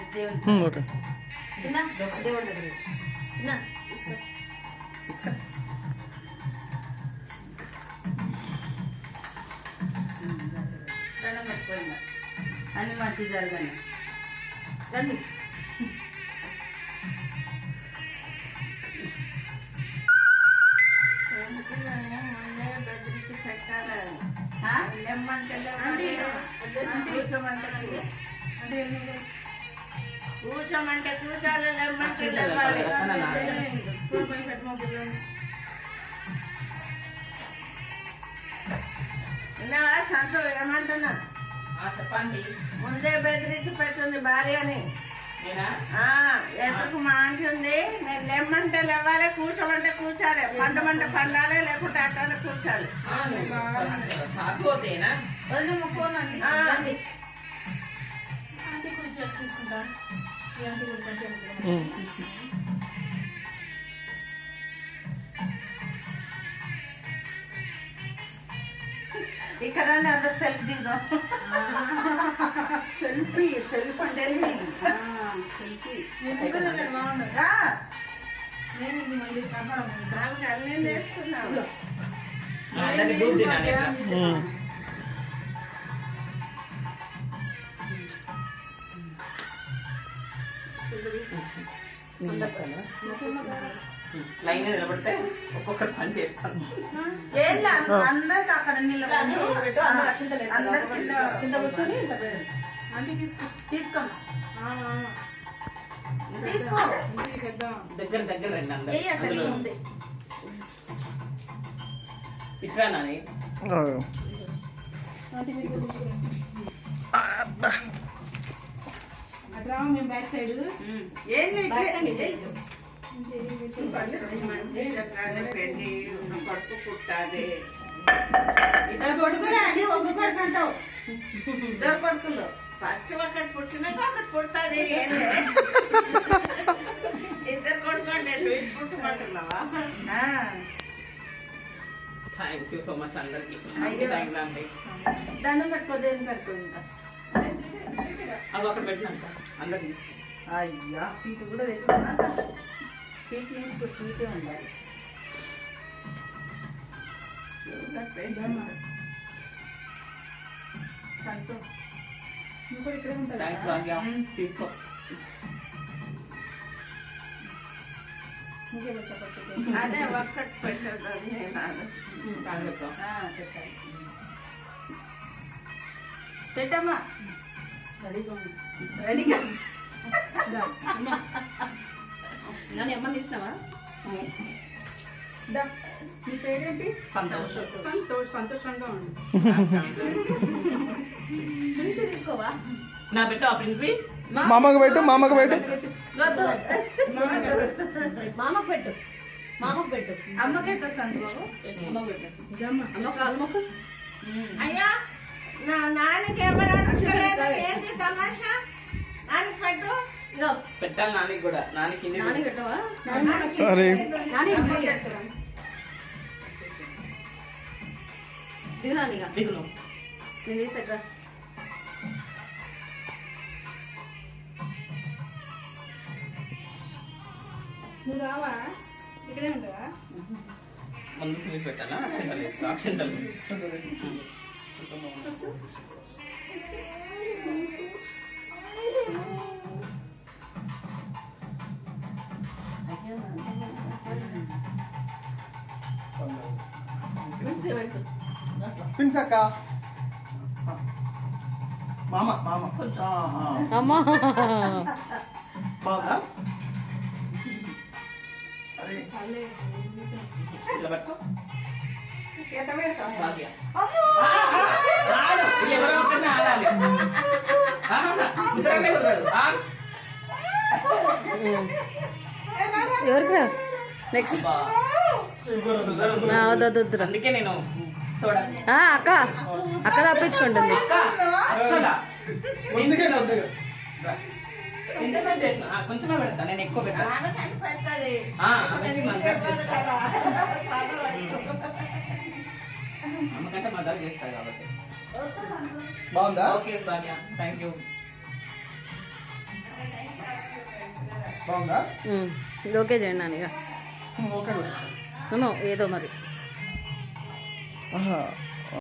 Okay చిన్న దేవుడి దగ్గర చిన్న దండం పెట్టుకోండి అన్ని మంచి జరగండి రండి బెదిరించి పెట్టాలి కూర్చోమంటే కూర్చోాలి లేమంటే లేవాలి సంతో ఏమంటున్నా చెప్పండి. ముందే బెదిరించి పెట్టుంది భార్య అని ఎందుకు మా ఆంటీ ఉంది నేను లేమ్మంటే లేవాలి కూర్చోమంటే కూర్చోాలి పండమంటే పండాలి లేకుంటే అట్టానే కూర్చోాలి ఫోన్ అండి తీసుకుంటా ఇక్కడ అందరు సెల్ఫ్ దిగుదాం సెల్ఫ్ అంటే సెల్ఫీ అన్నీ నేర్చుకున్నాను లైన్ నిలబడితే ఒక్కొక్కరు పని చేస్తాను అందరికి అక్కడ కింద కూర్చొని తీసుకో దగ్గర దగ్గర రండి అందరూ ఇట్రా నాని బ్యాక్ సైడ్ కడుపు పుట్టాది ఇద్దరు కొడుకులు ఫస్ట్ ఒకటి పుట్టినాక ఒకటి పుడుతుంది ఇద్దరు కొడుకోండి నువ్వు పుట్టుకుంటున్నావా థ్యాంక్ యూ సో మచ్ అందరికి దండం పెట్టుకోదేని పెట్టుకో ఇంకా అది అక్కడ పెట్టినాక అందరికి అయ్యా సీటు కూడా తెచ్చుకున్నా సీట్ తీసుకో సీటే ఉండాలి సంతోష్ ఇక్కడే ఉంటాను తీసుకో అదే ఒక్కటి పెట్టదు పెట్టమ్మా రెడీగా నన్ను ఎమ్మని తీసినావా నీ పేరేంటి సంతోష్ సంతోషంగా ఉంది ప్రిన్సీ తీసుకోవా నా పెట్టు ప్రిన్సీ మామకు పెట్టు మామకు పెట్టు మామకు పెట్టు మామకు పెట్టు అమ్మకెట్టు సంతోష్ అమ్మకు పెట్టు అమ్మకు అమ్మకు అయ్యా నాన్నకి ఎవరు అడగలేదు ఏంటి తమాషా నాన్నకి పెట్టు పెట్టాలి నానికి కూడా నానికి నాని పెట్టవా సరే నాని దిగు నానిగా దిగును నేను తీసేట్రా నువ్వు రావా ఇక్కడే ఉంటావా ముందు సిమి పెట్టాలా అక్షంతలు పిన్స్ అక్క మామ మామ అమ్మా బాగుందా ఇట్లా పట్టుకో ఎట్ట పెడతావు భాగ్య ఎవరో ఆడాలి కుదరనే కుదరదు ఎవరికి నెక్స్ట్ అందుకే నేను తోడా అక్క అక్కడ తప్పించుకుంటుంది కొంచెమే పెడతా నేను ఎక్కువ పెట్టాను అమ్మకంటే మదర్ చేస్తాను కాబట్టి బాగుందా ఓకే భాగ్య థ్యాంక్ యూ బాగుందా ఇది ఓకే చేయండి నాన్న ఇక ఓకే ఏదో మరి ఆహా